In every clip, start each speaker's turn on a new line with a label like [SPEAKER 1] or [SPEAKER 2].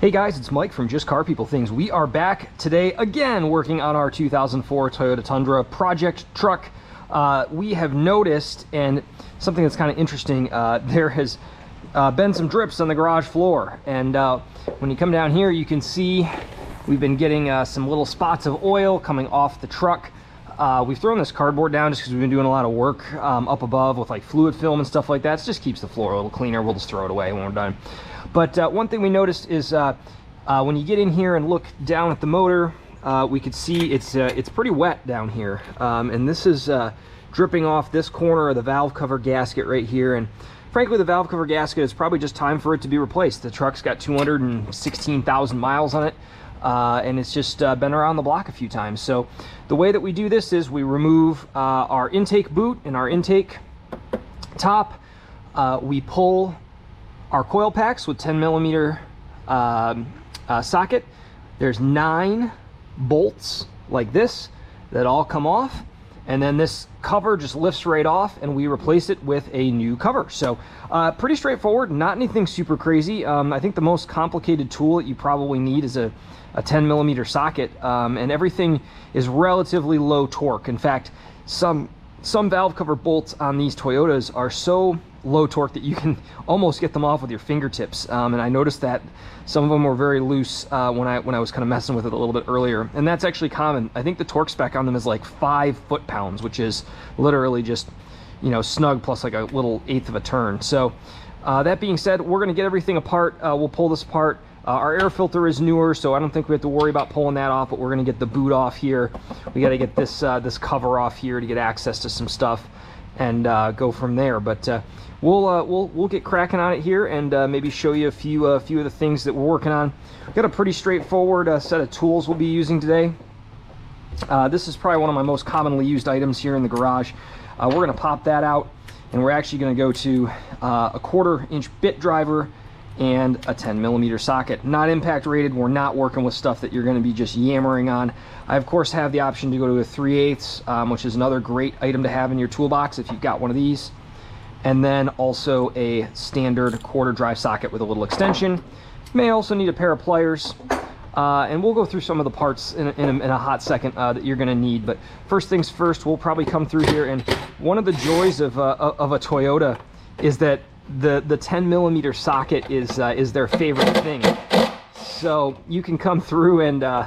[SPEAKER 1] Hey guys, it's Mike from Just Car People Things. We are back today again working on our 2004 Toyota Tundra project truck. We have noticed, and something that's kind of interesting, there has been some drips on the garage floor. And when you come down here, you can see we've been getting some little spots of oil coming off the truck. We've thrown this cardboard down just because we've been doing a lot of work up above with like fluid film and stuff like that. It just keeps the floor a little cleaner. We'll just throw it away when we're done. But one thing we noticed is when you get in here and look down at the motor, we could see it's pretty wet down here. And this is dripping off this corner of the valve cover gasket right here. And frankly, the valve cover gasket is probably just time for it to be replaced. The truck's got 216,000 miles on it. And it's just been around the block a few times. So the way that we do this is we remove our intake boot and our intake top. We pull our coil packs with 10mm socket. There's 9 bolts like this that all come off, and then this cover just lifts right off and we replace it with a new cover. So pretty straightforward, not anything super crazy. I think the most complicated tool that you probably need is a 10mm socket, and everything is relatively low torque. In fact, some valve cover bolts on these Toyotas are so low torque that you can almost get them off with your fingertips. And I noticed that some of them were very loose when I was kind of messing with it a little bit earlier. And that's actually common. I think the torque spec on them is like 5 foot-pounds, which is literally just, you know, snug plus like a little eighth of a turn. So that being said, we're going to get everything apart. We'll pull this apart. Our air filter is newer, so I don't think we have to worry about pulling that off, but we're going to get the boot off here. We got to get this this cover off here to get access to some stuff and go from there. But we'll get cracking on it here and maybe show you a few of the things that we're working on. We've got a pretty straightforward set of tools we'll be using today. This is probably one of my most commonly used items here in the garage. We're going to pop that out, and we're actually going to go to a 1/4-inch bit driver and a 10mm socket. Not impact rated. We're not working with stuff that you're going to be just yammering on. I of course have the option to go to a 3/8, which is another great item to have in your toolbox if you've got one of these. And then also a standard 1/4 drive socket with a little extension. You may also need a pair of pliers. And we'll go through some of the parts in a hot second that you're going to need. But first things first, we'll probably come through here. And one of the joys of a Toyota is that the 10mm socket is their favorite thing. So you can come through and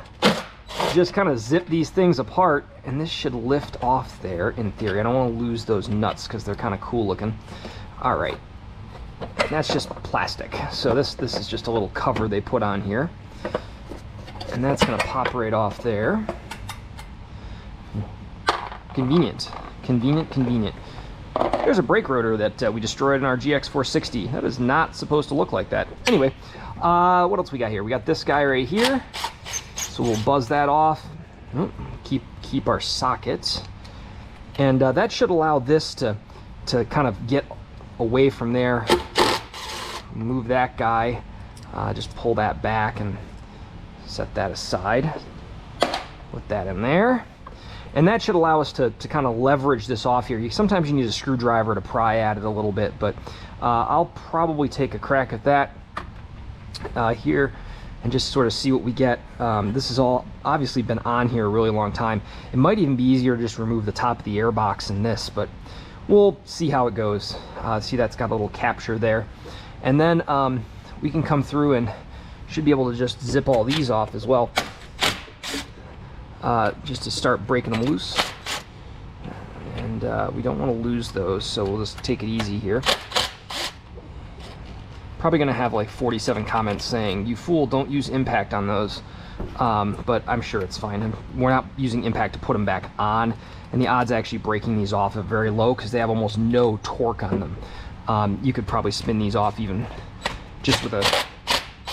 [SPEAKER 1] just kind of zip these things apart, and this should lift off there in theory. I don't want to lose those nuts because they're kind of cool looking. All right, that's just plastic. So this is just a little cover they put on here, and that's going to pop right off there. Convenient. There's a brake rotor that we destroyed in our GX460. That is not supposed to look like that. Anyway, what else we got here? We got this guy right here. So we'll buzz that off. Keep our sockets. And that should allow this to kind of get away from there. Move that guy. Just pull that back and set that aside. Put that in there. And that should allow us to kind of leverage this off here. Sometimes you need a screwdriver to pry at it a little bit, but I'll probably take a crack at that here and just sort of see what we get. This has all obviously been on here a really long time. It might even be easier to just remove the top of the air box in this, but we'll see how it goes. See, that's got a little capture there. And then we can come through and should be able to just zip all these off as well. Just to start breaking them loose. And we don't want to lose those, so we'll just take it easy here. Probably going to have like 47 comments saying, "You fool, don't use impact on those." But I'm sure it's fine. And we're not using impact to put them back on. And the odds of actually breaking these off are very low because they have almost no torque on them. You could probably spin these off even just with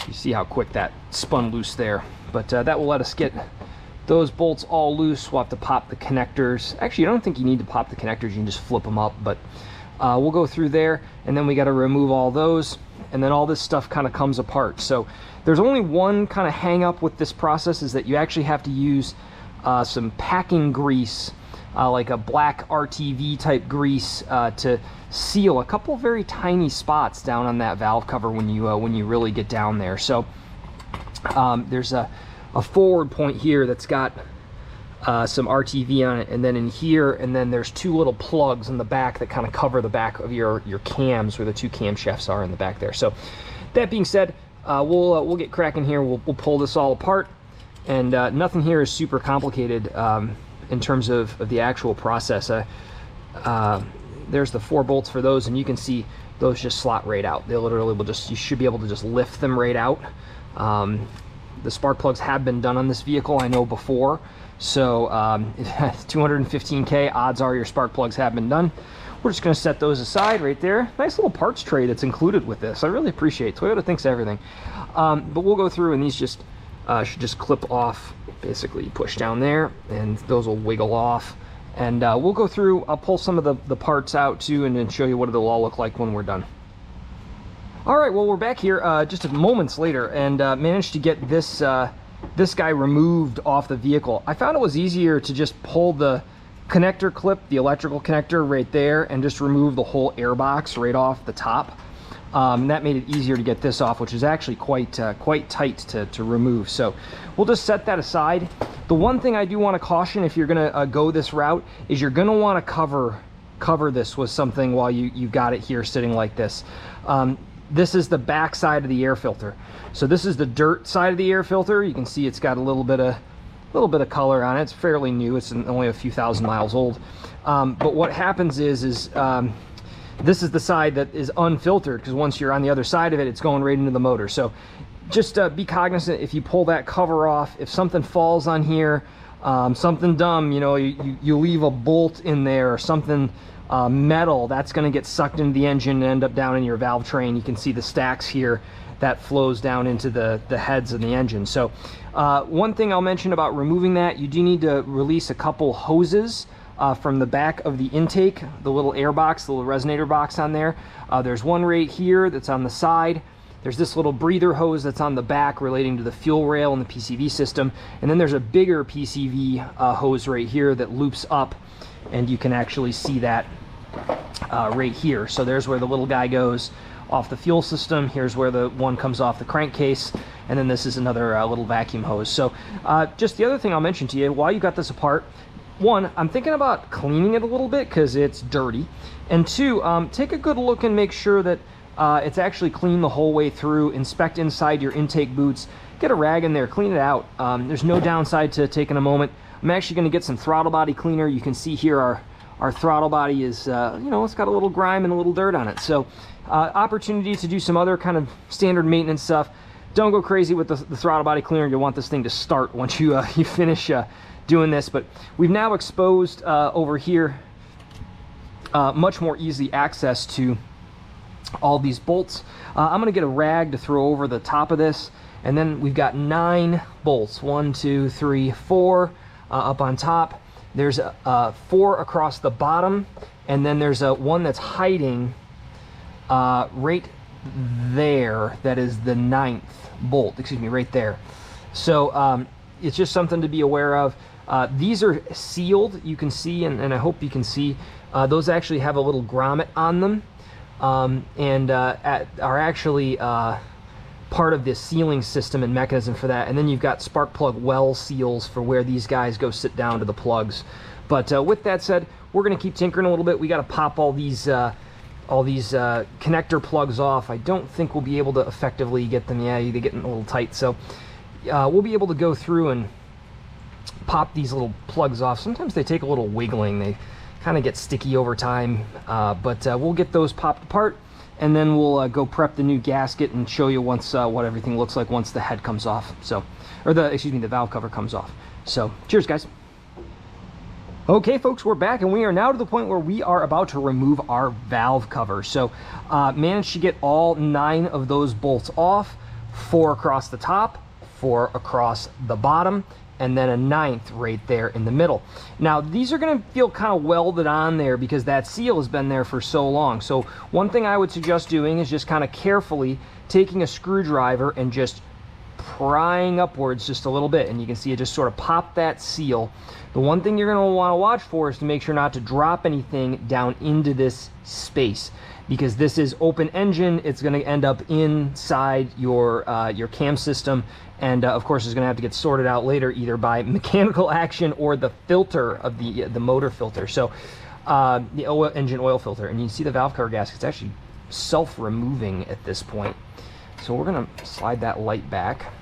[SPEAKER 1] you see how quick that spun loose there. But that will let us get those bolts all loose. We'll have to pop the connectors. Actually, I don't think you need to pop the connectors. You can just flip them up, but we'll go through there, and then we got to remove all those, and then all this stuff kind of comes apart. So there's only one kind of hang up with this process, is that you actually have to use some packing grease, like a black RTV type grease, to seal a couple very tiny spots down on that valve cover when you really get down there. So There's a forward point here that's got some RTV on it, and then in here, and then there's two little plugs in the back that kind of cover the back of your cams, where the two camshafts are in the back there. So that being said, we'll get cracking here. We'll pull this all apart, and nothing here is super complicated in terms of the actual process. There's the 4 bolts for those, and you can see those just slot right out. They literally will just, you should be able to just lift them right out. The spark plugs have been done on this vehicle, I know, before. So 215K, odds are your spark plugs have been done. We're just going to set those aside right there. Nice little parts tray that's included with this. I really appreciate it. Toyota thinks everything. But we'll go through, and these just should just clip off. Basically, you push down there, and those will wiggle off. And we'll go through, I'll pull some of the parts out too, and then show you what it'll all look like when we're done. All right, well, we're back here just moments later, and managed to get this this guy removed off the vehicle. I found it was easier to just pull the connector clip, the electrical connector right there, and just remove the whole air box right off the top. And that made it easier to get this off, which is actually quite tight to remove. So we'll just set that aside. The one thing I do want to caution, if you're going to go this route, is you're going to want to cover this with something while you got it here sitting like this. This is the back side of the air filter. So this is the dirt side of the air filter. You can see it's got a little bit of color on it. It's fairly new. It's only a few thousand miles old. But what happens is this is the side that is unfiltered, because once you're on the other side of it, it's going right into the motor. So just be cognizant if you pull that cover off, if something falls on here, something dumb, you know, you leave a bolt in there or something metal, that's going to get sucked into the engine and end up down in your valve train. You can see the stacks here that flows down into the heads of the engine. So one thing I'll mention about removing that, you do need to release a couple hoses from the back of the intake, the little air box, the little resonator box on there. There's one right here that's on the side. There's this little breather hose that's on the back relating to the fuel rail and the PCV system. And then there's a bigger PCV hose right here that loops up, and you can actually see that right here. So there's where the little guy goes off the fuel system. Here's where the one comes off the crankcase. And then this is another little vacuum hose. So just the other thing I'll mention to you while you got this apart, one, I'm thinking about cleaning it a little bit because it's dirty. And two, take a good look and make sure that it's actually clean the whole way through. Inspect inside your intake boots. Get a rag in there, clean it out. There's no downside to taking a moment. I'm actually going to get some throttle body cleaner. You can see here our throttle body is, you know, it's got a little grime and a little dirt on it. So opportunity to do some other kind of standard maintenance stuff. Don't go crazy with the throttle body cleaner. You'll want this thing to start once you finish doing this. But we've now exposed over here much more easy access to all these bolts. I'm going to get a rag to throw over the top of this, and then we've got 9 bolts. 1, 2, 3, 4 up on top. There's 4 across the bottom, and then there's one that's hiding right there. That is the 9th bolt, excuse me, right there. So it's just something to be aware of. These are sealed, you can see, and I hope you can see, those actually have a little grommet on them, and are actually part of this sealing system and mechanism for that. And then you've got spark plug well seals for where these guys go sit down to the plugs. But with that said, we're going to keep tinkering a little bit. We got to pop all these connector plugs off. I don't think we'll be able to effectively get them. Yeah, they're getting a little tight. So we'll be able to go through and pop these little plugs off. Sometimes they take a little wiggling. They kind of get sticky over time, but we'll get those popped apart, and then we'll go prep the new gasket and show you once what everything looks like once the head comes off. So, or the valve cover comes off. So cheers, guys. Okay, folks, we're back, and we are now to the point where we are about to remove our valve cover. So managed to get all 9 of those bolts off, 4 across the top, 4 across the bottom, and then a 9th right there in the middle. Now, these are going to feel kind of welded on there because that seal has been there for so long. So one thing I would suggest doing is just kind of carefully taking a screwdriver and just prying upwards just a little bit, and you can see it just sort of pop that seal. The one thing you're going to want to watch for is to make sure not to drop anything down into this space, because this is open engine. It's going to end up inside your cam system, and of course it's going to have to get sorted out later, either by mechanical action or the filter of the motor filter. So the engine oil filter, and you can see the valve cover gasket's actually self-removing at this point. So we're going to slide that light back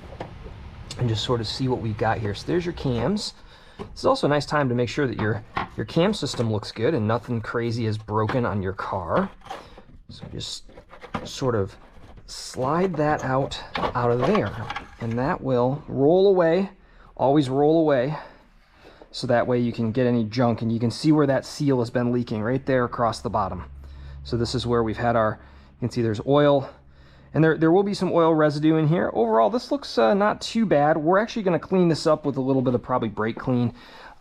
[SPEAKER 1] and just sort of see what we've got here. So there's your cams. This is also a nice time to make sure that your cam system looks good and nothing crazy is broken on your car. So just sort of slide that out of there, and that will roll away. Always roll away, so that way you can get any junk, and you can see where that seal has been leaking right there across the bottom. So this is where we've had our, you can see there's oil, and there will be some oil residue in here. Overall, this looks not too bad. We're actually going to clean this up with a little bit of probably brake clean.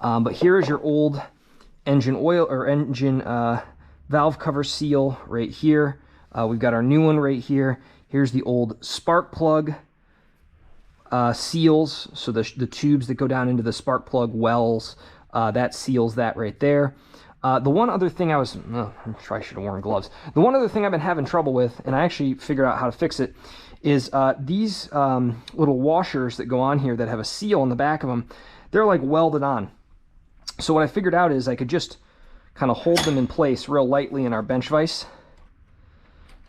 [SPEAKER 1] But here is your old engine oil or engine valve cover seal right here. We've got our new one right here. Here's the old spark plug seals. So the tubes that go down into the spark plug wells, that seals that right there. The one other thing I should have worn gloves. The one other thing I've been having trouble with, and I actually figured out how to fix it, is these little washers that go on here that have a seal on the back of them. They're like welded on. So what I figured out is I could just kind of hold them in place real lightly in our bench vise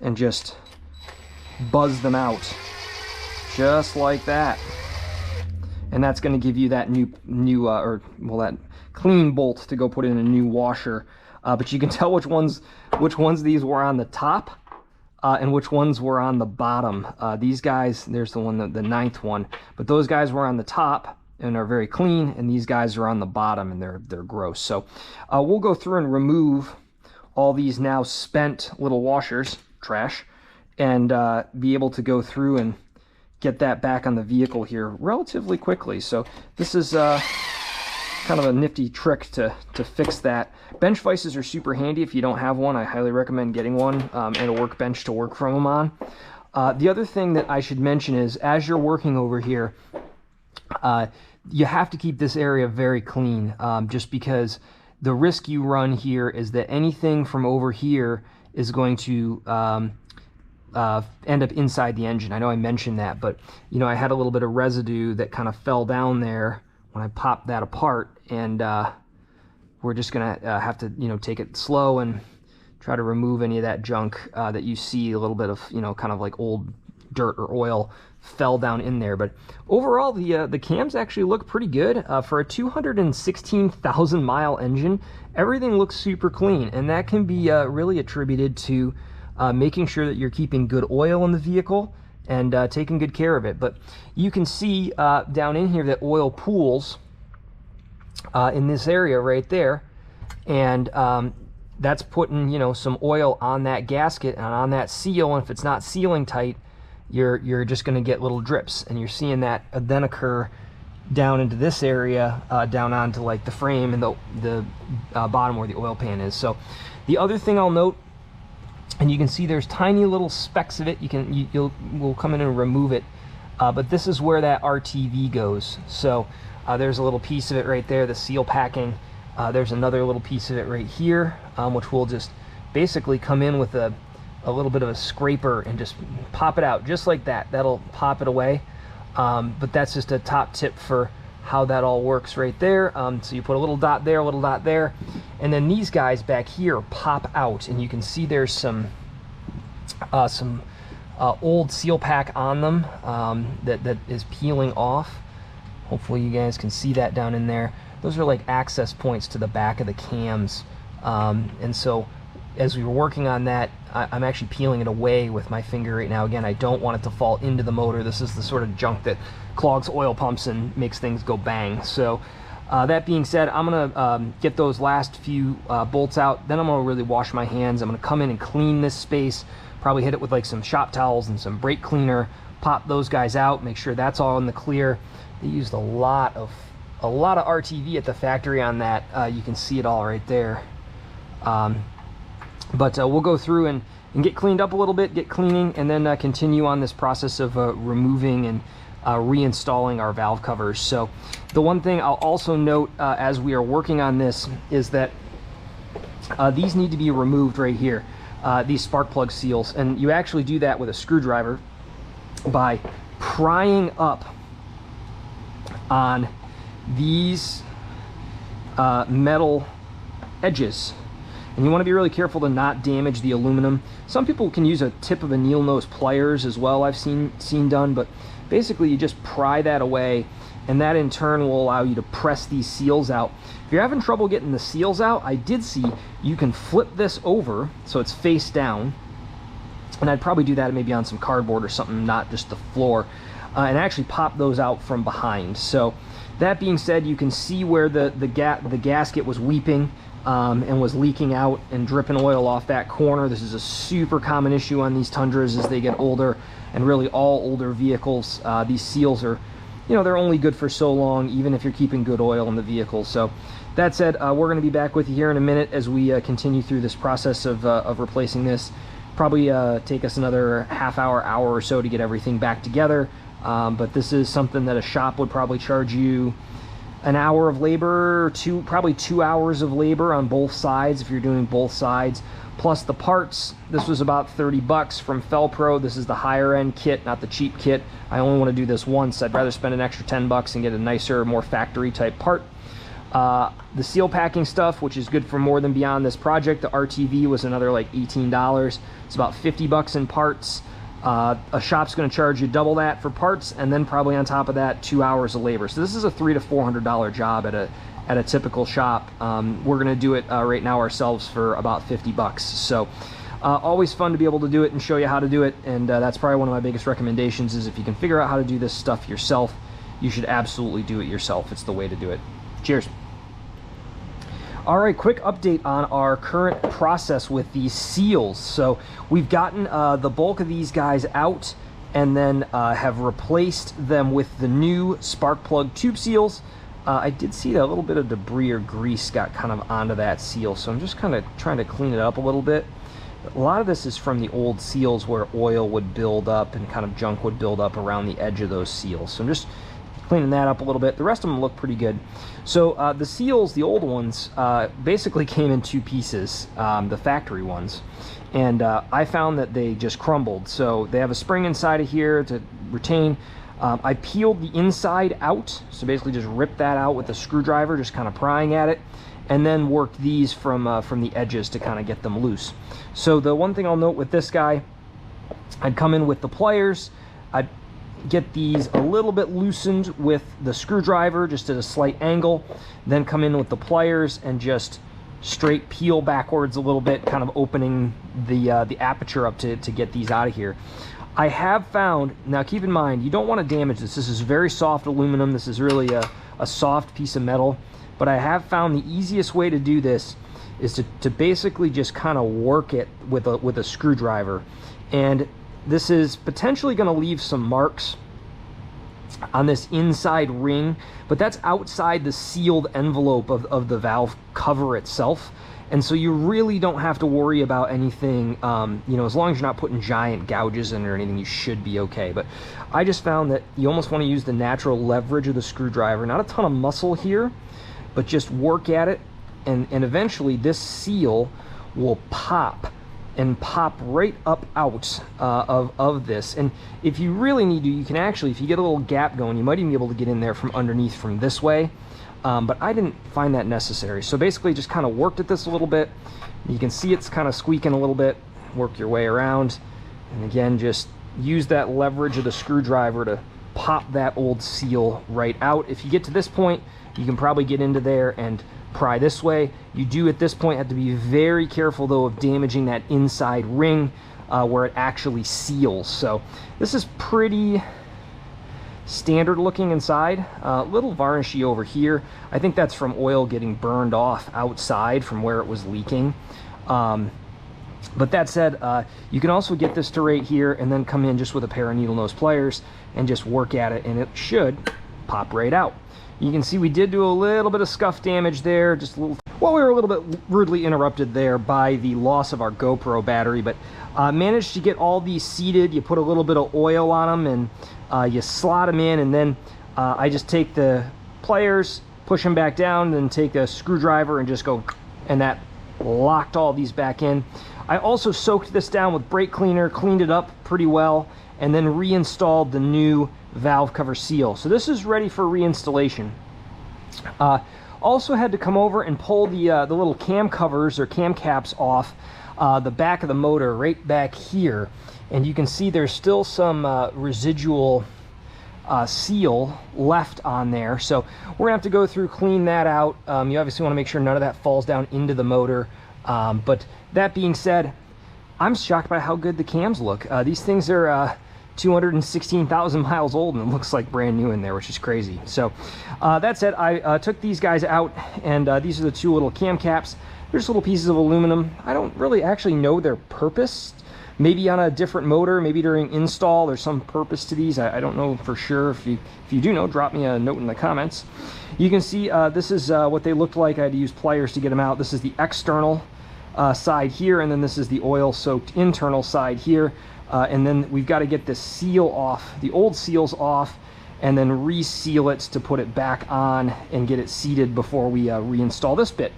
[SPEAKER 1] and just buzz them out just like that. And that's going to give you that that clean bolt to go put in a new washer. But you can tell which ones these were on the top and which ones were on the bottom. These guys, there's the one, the ninth one, but those guys were on the top and are very clean, and these guys are on the bottom and they're gross. So we'll go through and remove all these now spent little washers, trash, and be able to go through and get that back on the vehicle here relatively quickly. So this is kind of a nifty trick to fix that. Bench vices are super handy. If you don't have one, I highly recommend getting one and a workbench to work from them on. The other thing that I should mention is, as you're working over here, you have to keep this area very clean, just because the risk you run here is that anything from over here is going to end up inside the engine. I know I mentioned that, but you know, I had a little bit of residue that kind of fell down there when I popped that apart, and we're just gonna have to, you know, take it slow and try to remove any of that junk that you see a little bit of, you know, kind of like old dirt or oil fell down in there. But overall, the cams actually look pretty good for a 216,000 mile engine. Everything looks super clean, and that can be really attributed to making sure that you're keeping good oil in the vehicle and taking good care of it. But you can see down in here that oil pools in this area right there, and that's putting, you know, some oil on that gasket and on that seal, and if it's not sealing tight, you're just going to get little drips, and you're seeing that then occur down into this area, down onto like the frame and the bottom where the oil pan is. So the other thing I'll note, and you can see there's tiny little specks of it. We'll come in and remove it, but this is where that RTV goes. So there's a little piece of it right there, the seal packing. There's another little piece of it right here, which we'll just basically come in with a little bit of a scraper and just pop it out just like that. That'll pop it away. But that's just a top tip for how that all works right there. So you put a little dot there, a little dot there, and then these guys back here pop out, and you can see there's some old seal pack on them that is peeling off. Hopefully you guys can see that down in there. Those are like access points to the back of the cams, and so as we were working on that, I'm actually peeling it away with my finger right now. Again, I don't want it to fall into the motor. This is the sort of junk that clogs oil pumps and makes things go bang. So that being said, I'm gonna get those last few bolts out, then I'm gonna really wash my hands. I'm gonna come in and clean this space, probably hit it with like some shop towels and some brake cleaner, pop those guys out, make sure that's all in the clear. They used a lot of RTV at the factory on that. You can see it all right there. But we'll go through and get cleaned up a little bit, get cleaning, and then continue on this process of removing and reinstalling our valve covers. So the one thing I'll also note as we are working on this is that these need to be removed right here, these spark plug seals, and you actually do that with a screwdriver by prying up on these metal edges. And you want to be really careful to not damage the aluminum. Some people can use a tip of a needle nose pliers as well, I've seen done, but basically you just pry that away, and that in turn will allow you to press these seals out. If you're having trouble getting the seals out, I did see you can flip this over so it's face down, and I'd probably do that maybe on some cardboard or something, not just the floor, and actually pop those out from behind. So that being said, you can see where the gasket was weeping and was leaking out and dripping oil off that corner. This is a super common issue on these Tundras as they get older, and really all older vehicles. These seals are, you know, they're only good for so long, even if you're keeping good oil in the vehicle. So that said, we're going to be back with you here in a minute as we continue through this process of replacing this. Probably take us another half hour or so to get everything back together. But this is something that a shop would probably charge you an hour of labor, probably 2 hours of labor on both sides if you're doing both sides, plus the parts. This was about 30 bucks from Felpro. This is the higher end kit, not the cheap kit. I only want to do this once. I'd rather spend an extra 10 bucks and get a nicer, more factory type part. The seal packing stuff, which is good for more than beyond this project, the RTV was another like $18. It's about 50 bucks in parts. A shop's going to charge you double that for parts, and then probably on top of that 2 hours of labor. So this is a $300 to $400 job at a typical shop. We're going to do it right now ourselves for about 50 bucks. So always fun to be able to do it and show you how to do it, and that's probably one of my biggest recommendations is if you can figure out how to do this stuff yourself, you should absolutely do it yourself. It's the way to do it. Cheers. All right, quick update on our current process with these seals. So we've gotten the bulk of these guys out, and then have replaced them with the new spark plug tube seals. I did see that a little bit of debris or grease got kind of onto that seal, so I'm just kind of trying to clean it up a little bit. A lot of this is from the old seals where oil would build up and kind of junk would build up around the edge of those seals. So I'm just cleaning that up a little bit. The rest of them look pretty good. So the seals, the old ones, basically came in two pieces, the factory ones, and I found that they just crumbled. So they have a spring inside of here to retain. I peeled the inside out, so basically just ripped that out with a screwdriver, just kind of prying at it, and then worked these from the edges to kind of get them loose. So the one thing I'll note with this guy, I'd come in with the pliers, I'd get these a little bit loosened with the screwdriver just at a slight angle, then come in with the pliers and just straight peel backwards a little bit, kind of opening the aperture up to get these out of here. I have found, now keep in mind, you don't want to damage this. This is very soft aluminum. This is really a soft piece of metal, but I have found the easiest way to do this is to basically just kind of work it with a screwdriver. And this is potentially going to leave some marks on this inside ring, but that's outside the sealed envelope of the valve cover itself. And so you really don't have to worry about anything, you know, as long as you're not putting giant gouges in or anything, you should be okay. But I just found that you almost want to use the natural leverage of the screwdriver. Not a ton of muscle here, but just work at it, and eventually this seal will pop and pop right up out of this. And if you really need to, you can actually, if you get a little gap going, you might even be able to get in there from underneath from this way. But I didn't find that necessary. So basically just kind of worked at this a little bit. You can see it's kind of squeaking a little bit. Work your way around. And again, just use that leverage of the screwdriver to pop that old seal right out. If you get to this point, you can probably get into there and pry this way. You do at this point have to be very careful though of damaging that inside ring where it actually seals. So this is pretty standard looking inside. A little varnishy over here. I think that's from oil getting burned off outside from where it was leaking. But that said, you can also get this to right here and then come in just with a pair of needle nose pliers and just work at it, and it should pop right out. You can see we did do a little bit of scuff damage there, just a little. Well, we were a little bit rudely interrupted there by the loss of our GoPro battery, but managed to get all these seated. You put a little bit of oil on them and you slot them in, and then I just take the pliers, push them back down, then take a screwdriver and just go, and that locked all these back in. I also soaked this down with brake cleaner, cleaned it up pretty well, and then reinstalled the new valve cover seal. So this is ready for reinstallation. Also had to come over and pull the little cam covers or cam caps off the back of the motor right back here, and you can see there's still some residual seal left on there, so we're gonna have to go through, clean that out. You obviously want to make sure none of that falls down into the motor, but that being said, I'm shocked by how good the cams look. These things are 216,000 miles old, and it looks like brand new in there, which is crazy. So that said, I took these guys out, and these are the two little cam caps. They're just little pieces of aluminum. I don't really actually know their purpose. Maybe on a different motor, maybe during install, there's some purpose to these. I don't know for sure. If you do know, drop me a note in the comments. You can see this is what they looked like. I had to use pliers to get them out. This is the external side here, and then this is the oil-soaked internal side here. And then we've got to get this seal off, the old seals off, and then reseal it to put it back on and get it seated before we reinstall this bit.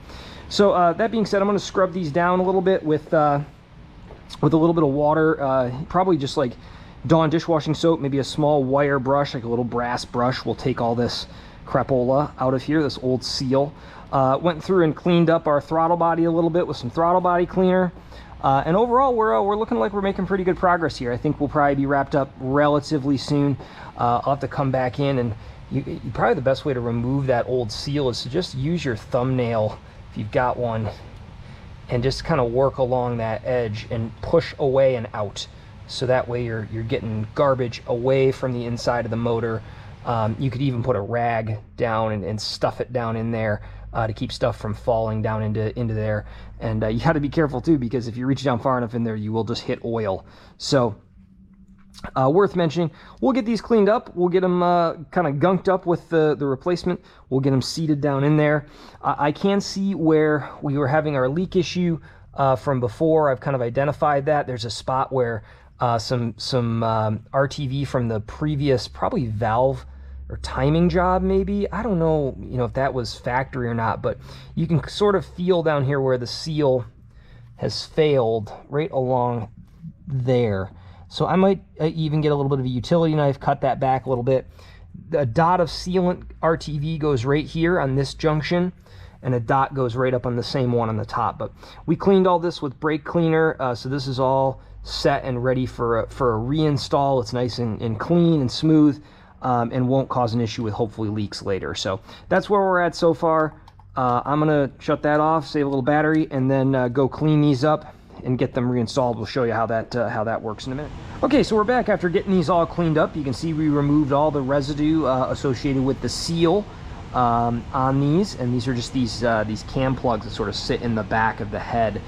[SPEAKER 1] So that being said, I'm going to scrub these down a little bit with a little bit of water, probably just like Dawn dishwashing soap, maybe a small wire brush, like a little brass brush. Will take all this crapola out of here, this old seal. Went through and cleaned up our throttle body a little bit with some throttle body cleaner. And overall, we're looking like we're making pretty good progress here. I think we'll probably be wrapped up relatively soon. I'll have to come back in, and probably the best way to remove that old seal is to just use your thumbnail, if you've got one, and just kind of work along that edge and push away and out. So that way you're getting garbage away from the inside of the motor. You could even put a rag down and stuff it down in there to keep stuff from falling down into there. And you got to be careful too, because if you reach down far enough in there, you will just hit oil. So worth mentioning. We'll get these cleaned up. We'll get them kind of gunked up with the replacement. We'll get them seated down in there. I can see where we were having our leak issue from before. I've kind of identified that. There's a spot where some RTV from the previous, probably valve or timing job maybe. I don't know, if that was factory or not, but you can sort of feel down here where the seal has failed right along there. So I might even get a little bit of a utility knife, cut that back a little bit. A dot of sealant RTV goes right here on this junction, and a dot goes right up on the same one on the top. But we cleaned all this with brake cleaner, so this is all set and ready for a reinstall. It's nice and clean and smooth, and won't cause an issue with hopefully leaks later. So that's where we're at so far. I'm gonna shut that off, save a little battery, and then go clean these up and get them reinstalled. We'll show you how that works in a minute. Okay, so we're back after getting these all cleaned up. You can see we removed all the residue associated with the seal on these, and these are just these cam plugs that sort of sit in the back of the head.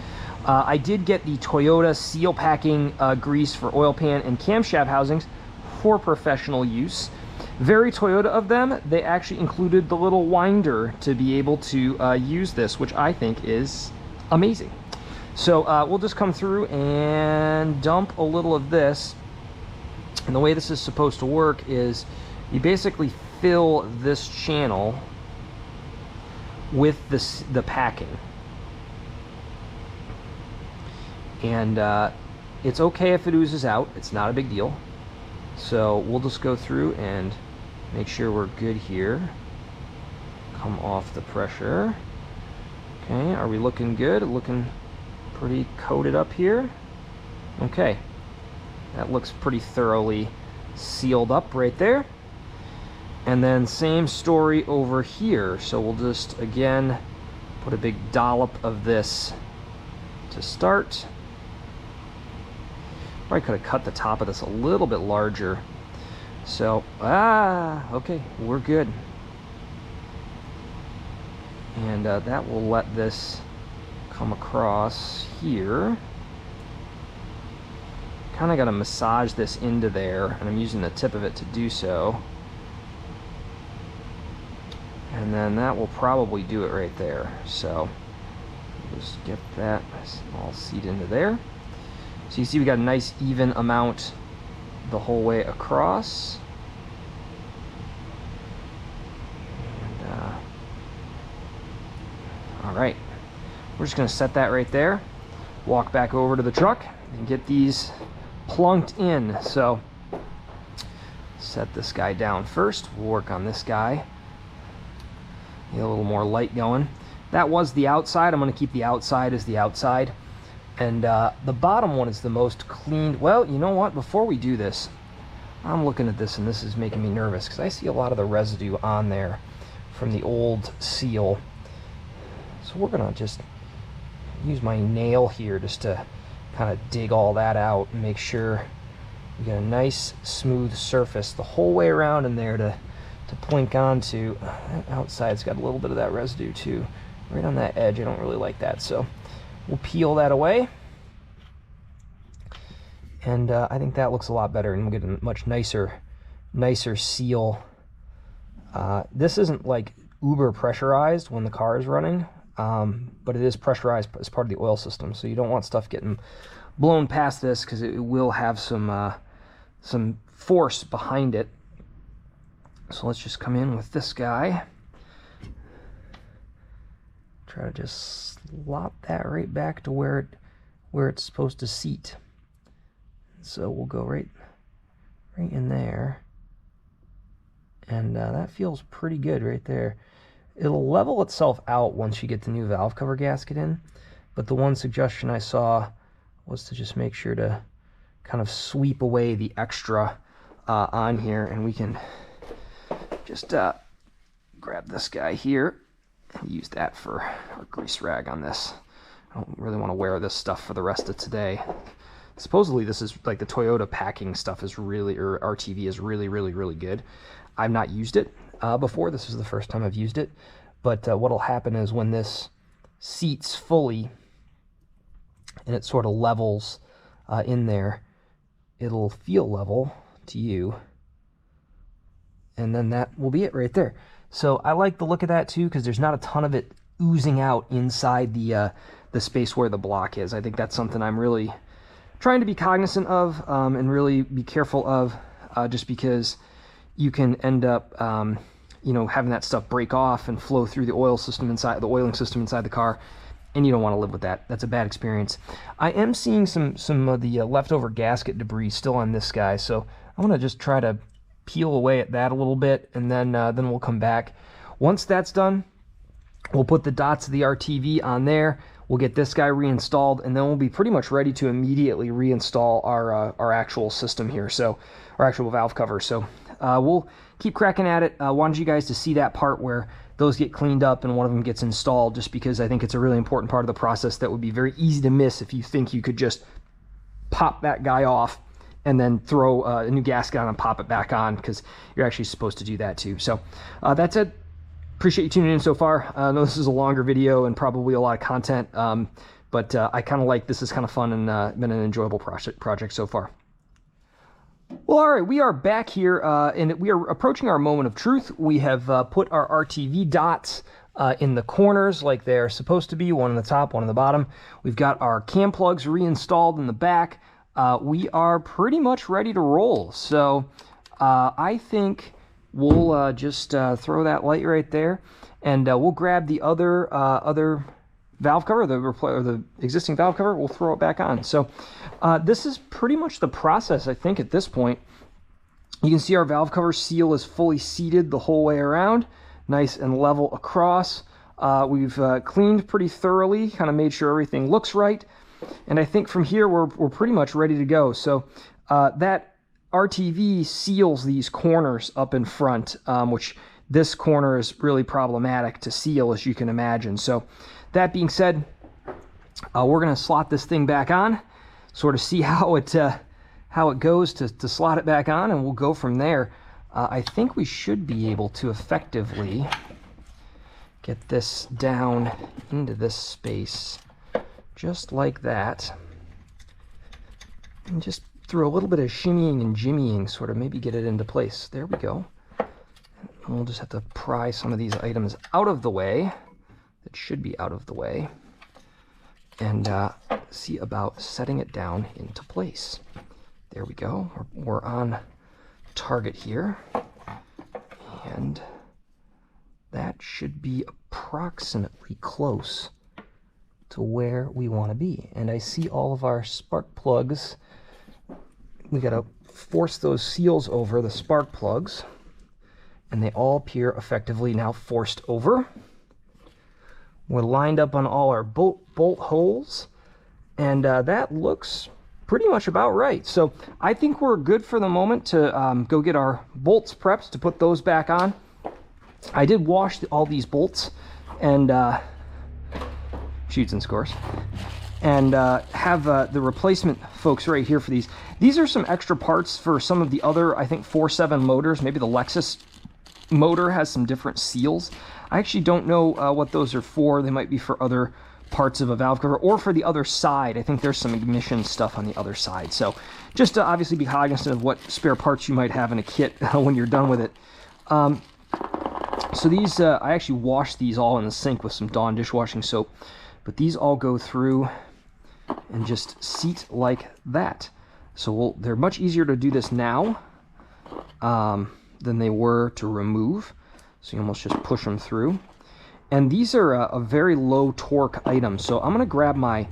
[SPEAKER 1] I did get the Toyota seal packing grease for oil pan and camshaft housings for professional use. Very Toyota of them. They actually included the little winder to be able to use this, which I think is amazing. So we'll just come through and dump a little of this. And the way this is supposed to work is you basically fill this channel with the packing. And it's okay if it oozes out. It's not a big deal. So we'll just go through and make sure we're good here. Come off the pressure. Okay, are we looking good? Looking pretty coated up here. Okay, that looks pretty thoroughly sealed up right there. And then same story over here. So we'll just again put a big dollop of this to start. Probably could have cut the top of this a little bit larger. So okay, we're good. And that will let this come across here. Kind of got to massage this into there, and I'm using the tip of it to do so. And then that will probably do it right there. So just get that all seat into there. So you see we got a nice even amount the whole way across. And, all right, we're just gonna set that right there, walk back over to the truck and get these plunked in. So set this guy down first. We'll work on this guy. Get a little more light going. That was the outside. I'm going to keep the outside as the outside. And the bottom one is the most cleaned. Well, you know what? Before we do this, I'm looking at this and this is making me nervous because I see a lot of the residue on there from the old seal. So we're going to just use my nail here just to kind of dig all that out and make sure we get a nice smooth surface the whole way around in there to plink onto. That outside's got a little bit of that residue too, right on that edge. I don't really like that, so we'll peel that away. And I think that looks a lot better, and we'll get a much nicer seal. This isn't like uber pressurized when the car is running, but it is pressurized as part of the oil system, so you don't want stuff getting blown past this because it will have some force behind it. So let's just come in with this guy. Try to just slot that right back to where it's supposed to seat. So we'll go right in there. And that feels pretty good right there. It'll level itself out once you get the new valve cover gasket in. But the one suggestion I saw was to just make sure to kind of sweep away the extra on here, and we can just grab this guy here and use that for our grease rag on this. I don't really want to wear this stuff for the rest of today. Supposedly this is like the Toyota packing stuff is really, or RTV is really, really, really good. I've not used it before. This is the first time I've used it. But what'll happen is when this seats fully and it sort of levels in there, it'll feel level to you. And then that will be it right there. So I like the look of that too, because there's not a ton of it oozing out inside the space where the block is. I think that's something I'm really trying to be cognizant of and really be careful of, just because you can end up you know, having that stuff break off and flow through the oil system inside the oiling system inside the car, and you don't want to live with that. That's a bad experience. I am seeing some of the leftover gasket debris still on this guy, so I'm gonna just try to peel away at that a little bit, and then we'll come back. Once that's done, we'll put the dots of the RTV on there. We'll get this guy reinstalled, and then we'll be pretty much ready to immediately reinstall our actual system here, so our actual valve cover. So we'll keep cracking at it. Wanted you guys to see that part where those get cleaned up and one of them gets installed, just because I think it's a really important part of the process that would be very easy to miss if you think you could just pop that guy off and then throw a new gasket on and pop it back on, because you're actually supposed to do that too. So that's it. Appreciate you tuning in so far. I know this is a longer video and probably a lot of content, but I kind of like this. Is kind of fun and been an enjoyable project so far. Well, all right, we are back here, and we are approaching our moment of truth. We have put our RTV dots in the corners like they're supposed to be, one on the top, one on the bottom. We've got our cam plugs reinstalled in the back. We are pretty much ready to roll. So I think we'll just throw that light right there, and we'll grab the other valve cover, the existing valve cover. We'll throw it back on. So this is pretty much the process, I think, at this point. You can see our valve cover seal is fully seated the whole way around, nice and level across. We've cleaned pretty thoroughly, kind of made sure everything looks right. And I think from here, we're pretty much ready to go. So that RTV seals these corners up in front, which this corner is really problematic to seal, as you can imagine. So that being said, we're going to slot this thing back on, sort of see how it goes to slot it back on, and we'll go from there. I think we should be able to effectively get this down into this space, just like that, and just through a little bit of shimmying and jimmying, sort of maybe get it into place. There we go. we'll just have to pry some of these items out of the way. That should be out of the way. And see about setting it down into place. There we go. We're on target here. And that should be approximately close to where we want to be. And I see all of our spark plugs. We got to force those seals over the spark plugs, and they all appear effectively now forced over. We're lined up on all our bolt holes, and that looks pretty much about right. So I think we're good for the moment to go get our bolts prepped to put those back on. I did wash all these bolts and shoots and scores, and have the replacement folks right here for these. These are some extra parts for some of the other, I think, 4.7 motors. Maybe the Lexus motor has some different seals. I actually don't know what those are for. They might be for other parts of a valve cover, or for the other side. I think there's some ignition stuff on the other side. So just to obviously be cognizant of what spare parts you might have in a kit when you're done with it. So these, I actually washed these all in the sink with some Dawn dishwashing soap, but these all go through and just seat like that. So they're much easier to do this now than they were to remove. So you almost just push them through. And these are a very low torque item. So I'm gonna grab my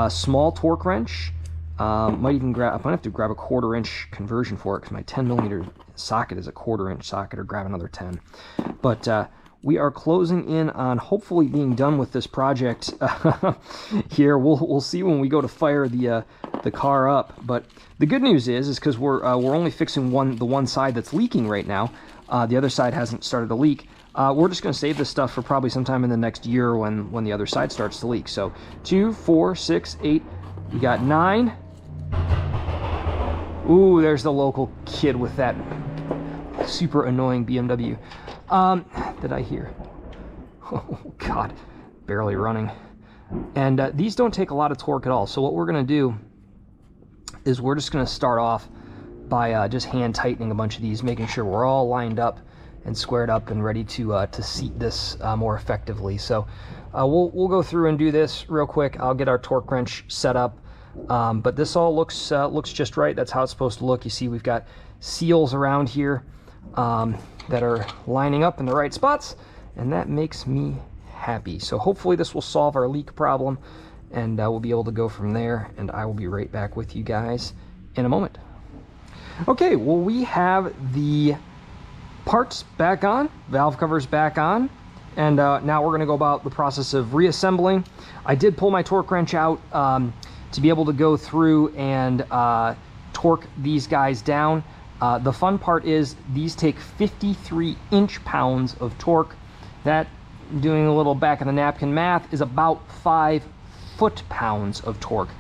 [SPEAKER 1] small torque wrench. Might even grab, I'm gonna have to grab a 1/4 inch conversion for it because my 10mm socket is a 1/4 inch socket, or grab another 10. But we are closing in on hopefully being done with this project here. We'll see when we go to fire the car up. But the good news is because we're only fixing the one side that's leaking right now. The other side hasn't started to leak. We're just going to save this stuff for probably sometime in the next year when the other side starts to leak. So 2, 4, 6, 8. We got 9. Ooh, there's the local kid with that super annoying BMW. Did I hear? Oh God, barely running. And these don't take a lot of torque at all. So what we're gonna do is we're just gonna start off by just hand tightening a bunch of these, making sure we're all lined up and squared up and ready to seat this more effectively. So we'll go through and do this real quick. I'll get our torque wrench set up. But this all looks just right. That's how it's supposed to look. You see we've got seals around here that are lining up in the right spots, and that makes me happy. So hopefully this will solve our leak problem, and we'll be able to go from there, and I will be right back with you guys in a moment. Okay, well, we have the parts back on, valve covers back on, and now we're going to go about the process of reassembling. I did pull my torque wrench out to be able to go through and torque these guys down. The fun part is these take 53 inch-pounds of torque. That, doing a little back of the napkin math, is about 5 foot-pounds of torque.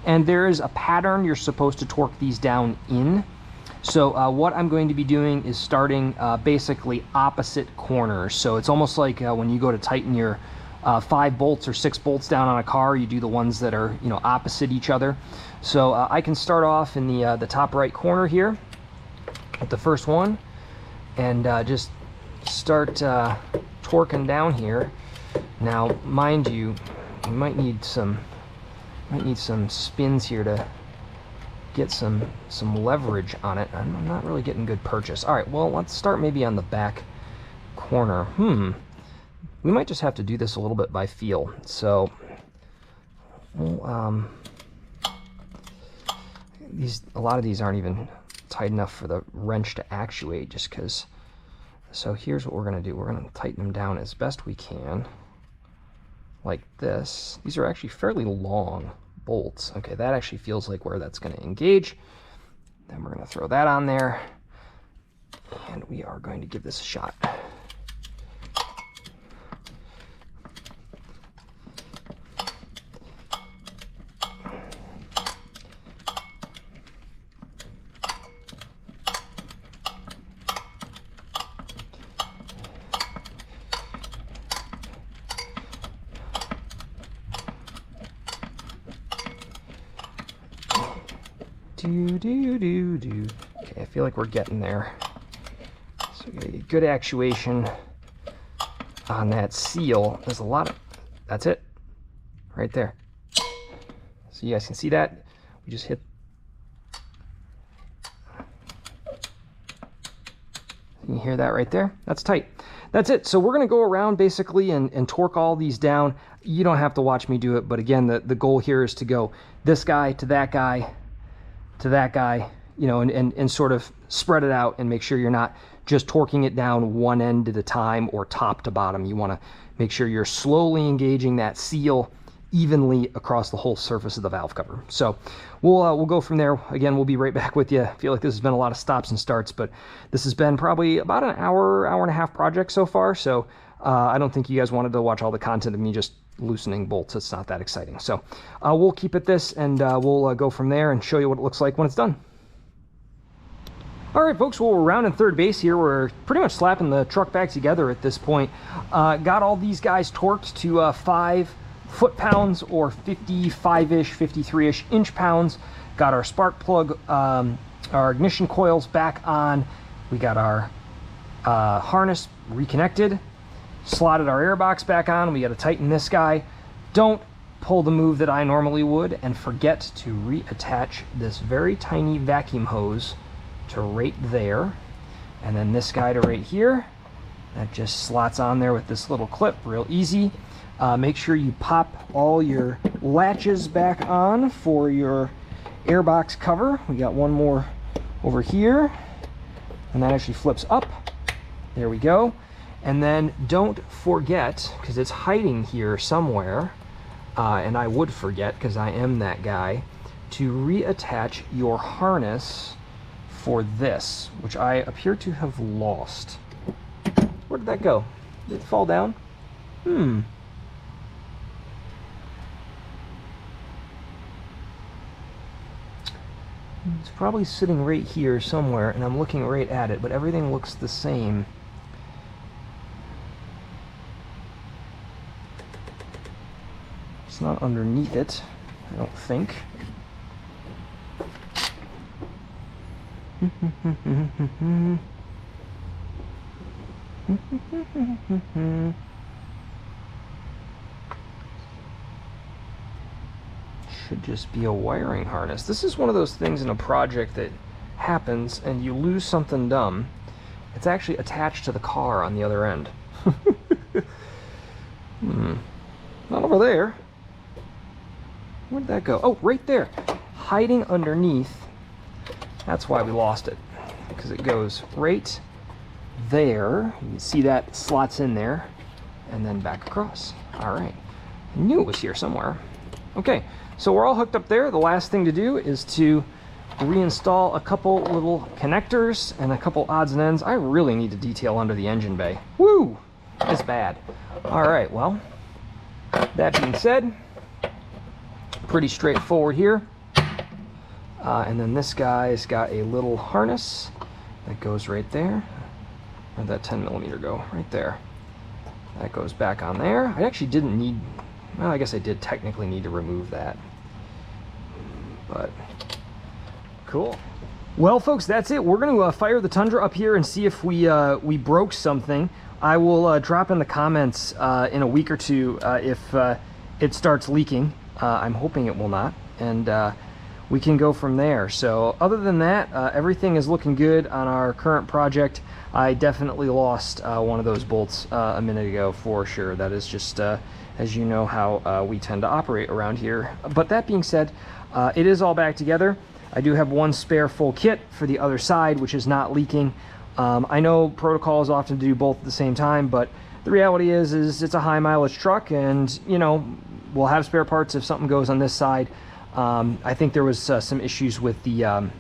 [SPEAKER 1] And there is a pattern you're supposed to torque these down in. So what I'm going to be doing is starting basically opposite corners. So it's almost like when you go to tighten your 5 bolts or 6 bolts down on a car, you do the ones that are, you know, opposite each other. So I can start off in the top right corner here with the first one, and just start torquing down here. Now, mind you, you might need some spins here to get some leverage on it. I'm not really getting good purchase. All right, well, let's start maybe on the back corner. We might just have to do this a little bit by feel. So, well, a lot of these aren't even tight enough for the wrench to actuate, just because. So here's what we're going to do. We're going to tighten them down as best we can, like this. These are actually fairly long bolts. Okay, that actually feels like where that's going to engage. Then we're going to throw that on there, and we are going to give this a shot. Okay, I feel like we're getting there. So good actuation on that seal. There's a lot of, that's it, right there. So you guys can see that. We just hit. You can hear that right there. That's tight. That's it. So we're going to go around basically and torque all these down. You don't have to watch me do it, but again, the goal here is to go this guy to that guy to that guy, you know, and sort of spread it out and make sure you're not just torquing it down one end at a time or top to bottom. You want to make sure you're slowly engaging that seal evenly across the whole surface of the valve cover. So we'll go from there. Again, we'll be right back with you. I feel like this has been a lot of stops and starts, but this has been probably about an hour and a half project so far. So I don't think you guys wanted to watch all the content of me just loosening bolts. It's not that exciting. So we'll keep at this, and we'll go from there and show you what it looks like when it's done. All right, folks, well, we're rounding third base here. We're pretty much slapping the truck back together at this point. Got all these guys torqued to 5 foot-pounds or 55-ish, 53-ish inch-pounds. Got our spark plug, our ignition coils back on. We got our harness reconnected, slotted our airbox back on. We got to tighten this guy. Don't pull the move that I normally would and forget to reattach this very tiny vacuum hose to right there. And then this guy to right here. That just slots on there with this little clip, real easy. Make sure you pop all your latches back on for your airbox cover. We got one more over here, and that actually flips up. There we go. And then don't forget, because it's hiding here somewhere, and I would forget because I am that guy, to reattach your harness for this, which I appear to have lost. Where did that go? Did it fall down? It's probably sitting right here somewhere, and I'm looking right at it, but everything looks the same. It's not underneath it, I don't think. Should just be a wiring harness. This is one of those things in a project that happens and you lose something dumb. It's actually attached to the car on the other end. Not over there. Where'd that go? Oh, right there. Hiding underneath. That's why we lost it. Because it goes right there. You can see that slots in there. And then back across. All right. I knew it was here somewhere. Okay. So we're all hooked up there. The last thing to do is to reinstall a couple little connectors and a couple odds and ends. I really need to detail under the engine bay. Woo! It's bad. All right, well, that being said, pretty straightforward here. And then this guy's got a little harness that goes right there. Where'd that 10mm go? Right there. That goes back on there. I actually didn't need, well, I guess I did technically need to remove that. But cool. Well, folks, that's it. We're going to fire the Tundra up here and see if we broke something. I will drop in the comments in a week or two if it starts leaking. I'm hoping it will not, and we can go from there. So other than that, everything is looking good on our current project. I definitely lost one of those bolts a minute ago for sure. That is just, as you know, how we tend to operate around here. But that being said, it is all back together. I do have one spare full kit for the other side, which is not leaking. I know protocol is often to do both at the same time, but the reality is it's a high mileage truck, and you know, we'll have spare parts if something goes on this side. I think there was some issues with the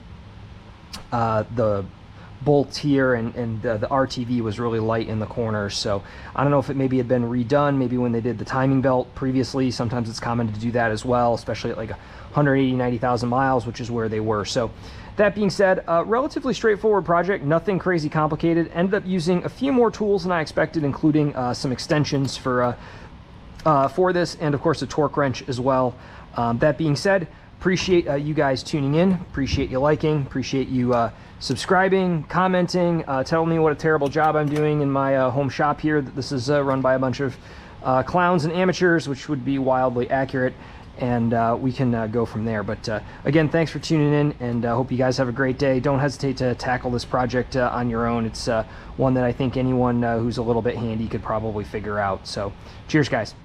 [SPEAKER 1] bolts here, and the RTV was really light in the corners, so I don't know if it maybe had been redone, maybe when they did the timing belt previously. Sometimes it's common to do that as well, especially at like 180,000-90,000 miles, which is where they were. So that being said, relatively straightforward project, nothing crazy complicated. Ended up using a few more tools than I expected, including some extensions for this, and of course a torque wrench as well. That being said, Appreciate you guys tuning in. Appreciate you liking. Appreciate you subscribing, commenting, telling me what a terrible job I'm doing in my home shop here. This is run by a bunch of clowns and amateurs, which would be wildly accurate, and we can go from there. But again, thanks for tuning in, and hope you guys have a great day. Don't hesitate to tackle this project on your own. It's one that I think anyone who's a little bit handy could probably figure out. So cheers, guys.